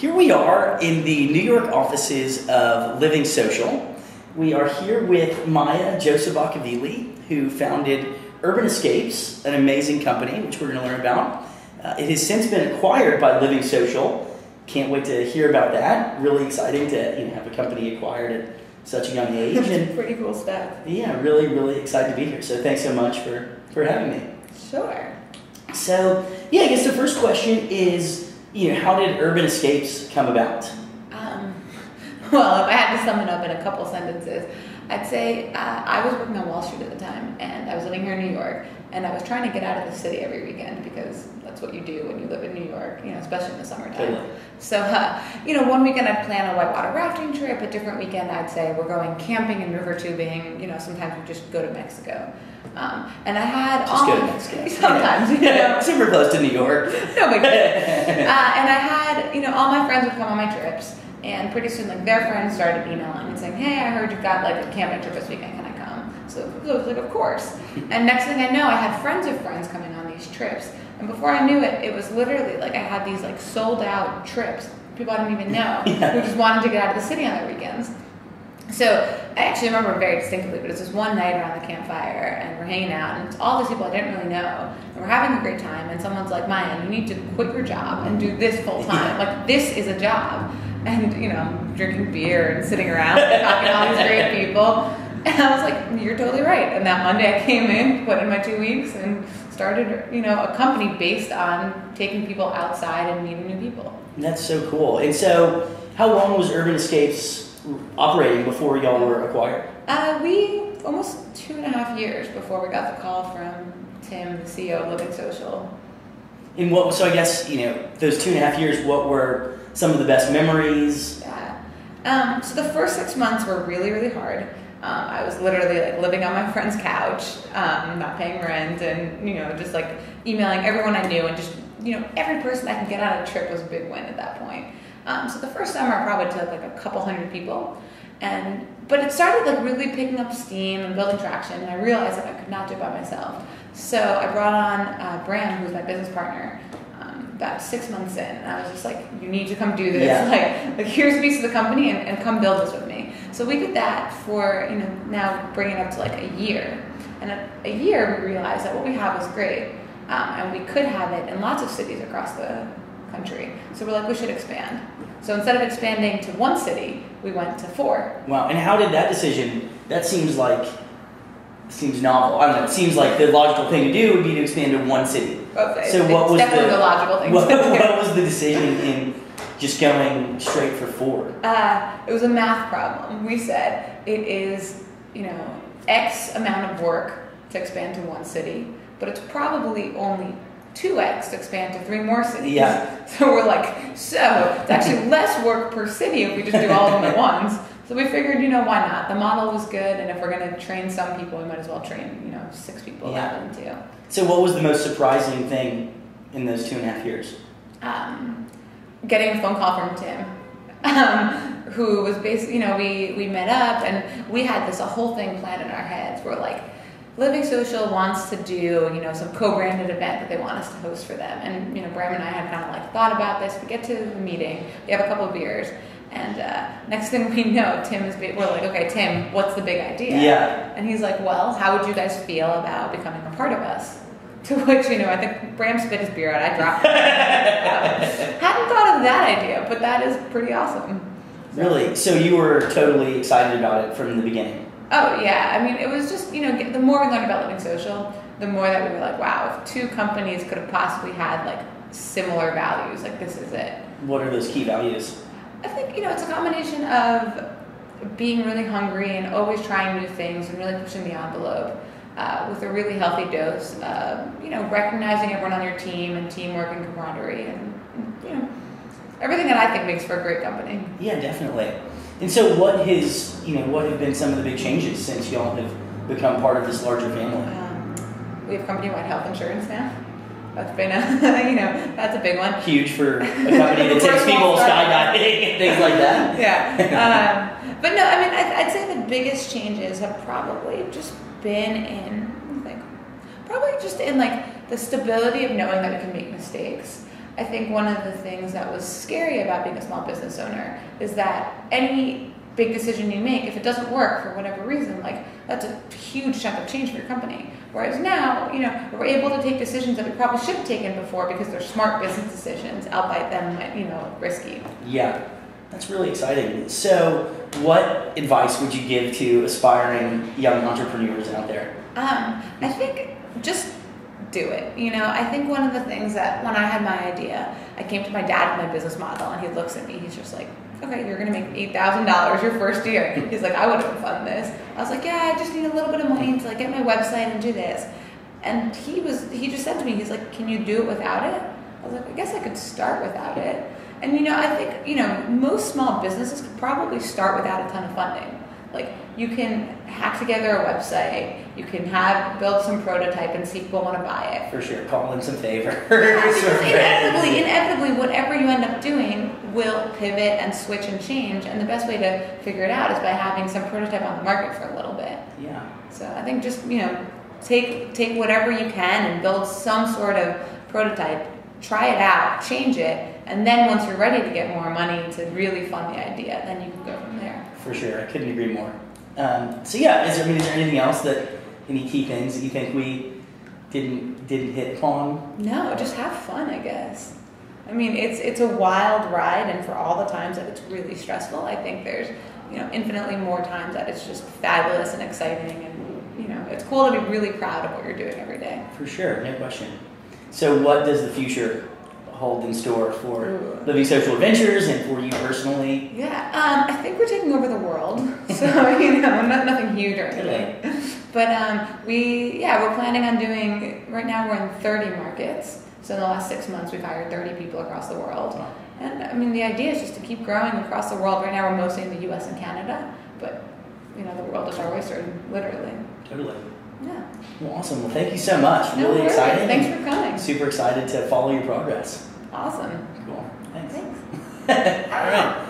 Here we are in the New York offices of Living Social. We are here with Maia Josebachvili, who founded Urban Escapes, an amazing company, which we're going to learn about. It has since been acquired by Living Social. Can't wait to hear about that. Really exciting to have a company acquired at such a young age. And pretty cool stuff. Yeah, really, really excited to be here. So thanks so much for having me. Sure. So, yeah, I guess the first question is, how did Urban Escapes come about? Well, if I had to sum it up in a couple sentences, I'd say I was working on Wall Street at the time, and I was living here in New York, and I was trying to get out of the city every weekend because that's what you do when you live in New York, especially in the summertime. Totally. So, one weekend I'd plan a whitewater rafting trip, a different weekend I'd say we're going camping and river tubing, sometimes we just go to Mexico. And I had go to Mexico. Sometimes, Super close to New York. No big deal. And I had, all my friends would come on my trips, and pretty soon, their friends started emailing and saying, "Hey, I heard you've got a camping trip this weekend. Can I come?" So I was like, "Of course." And next thing I know, I had friends of friends coming on these trips, and before I knew it, it was literally I had these sold out trips. People I didn't even know who just wanted to get out of the city on their weekends. So I actually remember very distinctly, but it was this one night around the campfire, and we're hanging out, and it's all these people I didn't really know, and we're having a great time, and someone's like, "Maia, you need to quit your job and do this full time. This is a job." And, I'm drinking beer and sitting around and talking to all these great people. And I was like, "You're totally right." And that Monday I came in, put in my 2 weeks, and started, a company based on taking people outside and meeting new people. That's so cool. And so how long was Urban Escapes operating before y'all were acquired? We almost 2.5 years before we got the call from Tim, the CEO of Living Social. And so I guess, those 2.5 years, what were some of the best memories? Yeah. So the first 6 months were really, really hard. I was literally living on my friend's couch, not paying rent, and just emailing everyone I knew, and just every person I could get on a trip was a big win at that point. So the first summer I probably took a couple hundred people, but it started really picking up steam and building traction, and I realized that I could not do it by myself. So I brought on Bram, who was my business partner, about 6 months in, and I was just like, "You need to come do this. Yeah. Here's a piece of the company, and come build this with me." So we did that for now bringing it up to a year, and at a year we realized that what we had was great, and we could have it in lots of cities across the country. So we're we should expand. So instead of expanding to one city, we went to 4. Wow. And how did that decision? That seems novel. I don't know. It seems like the logical thing to do would be to expand to one city. Okay. So what was definitely the logical thing to do. What was the decision in just going straight for 4? It was a math problem. We said it is, X amount of work to expand to one city, but it's probably only 2x to expand to 3 more cities. Yeah. So we're it's actually less work per city if we just do all of them at once. So we figured, why not? The model was good, and if we're going to train some people, we might as well train, 6 people rather than 2. So what was the most surprising thing in those 2.5 years? Getting a phone call from Tim, who was basically, we met up, and we had a whole thing planned in our heads. We're Living Social wants to do, some co-branded event that they want us to host for them. And, Bram and I had kind of thought about this. We get to the meeting, we have a couple of beers, and next thing we know, we're "Okay, Tim, what's the big idea?" Yeah. And he's "Well, how would you guys feel about becoming a part of us?" To which, I think Bram spit his beer out. I dropped it. Hadn't thought of that idea, but that is pretty awesome. Really? So you were totally excited about it from the beginning? Oh, yeah. It was just, the more we learned about Living Social, the more that we were wow, if 2 companies could have possibly had, similar values, this is it. What are those key values? I think, it's a combination of being really hungry and always trying new things and really pushing the envelope with a really healthy dose of, recognizing everyone on your team and teamwork and camaraderie and everything that I think makes for a great company. Yeah, definitely. And so what have been some of the big changes since y'all have become part of this larger family? We have company-wide health insurance now. That's been that's a big one. Huge for a company that takes people skydiving and things like that. Yeah. But no, I'd say the biggest changes have probably just been in, the stability of knowing that we can make mistakes. I think one of the things that was scary about being a small business owner is that any big decision you make, if it doesn't work for whatever reason, like that's a huge chunk of change for your company. Whereas now, we're able to take decisions that we probably should have taken before because they're smart business decisions, albeit them, risky. Yeah, that's really exciting. So, what advice would you give to aspiring young entrepreneurs out there? I think just do it. I think one of the things that when I had my idea, I came to my dad with my business model, and he looks at me. He's just like, "Okay, you're gonna make $8,000 your first year." He's like, "I would have fund this." I was like, "Yeah, I just need a little bit of money to get my website and do this." And he just said to me, he's like, "Can you do it without it?" I was like, "I guess I could start without it." And I think most small businesses could probably start without a ton of funding. Like, you can hack together a website, you can build some prototype and see if people want to buy it. For sure, call in some favors. Inevitably, whatever you end up doing will pivot and switch and change, and the best way to figure it out is by having some prototype on the market for a little bit. Yeah. So I think just, take whatever you can and build some sort of prototype, try it out, change it, and then once you're ready to get more money to really fund the idea, then you can go from there. For sure, I couldn't agree more. Is there anything else any key things that you think we didn't hit upon? No, just have fun, I guess. It's a wild ride, and for all the times that it's really stressful, I think there's infinitely more times that it's just fabulous and exciting, and it's cool to be really proud of what you're doing every day. For sure, no question. So, what does the future hold in store for Living Social Adventures and for you personally? Yeah, I think we're taking over the world, so nothing huge or anything. But we're planning on doing. Right now, we're in 30 markets. So in the last 6 months, we've hired 30 people across the world. Wow. And the idea is just to keep growing across the world. Right now, we're mostly in the U.S. and Canada, but the world is our oyster, literally. Totally. Yeah. Well, awesome. Well, thank you so much. No really worries. exciting. Thanks for coming. Super excited to follow your progress. Awesome. Cool. Thanks. Thanks. All right.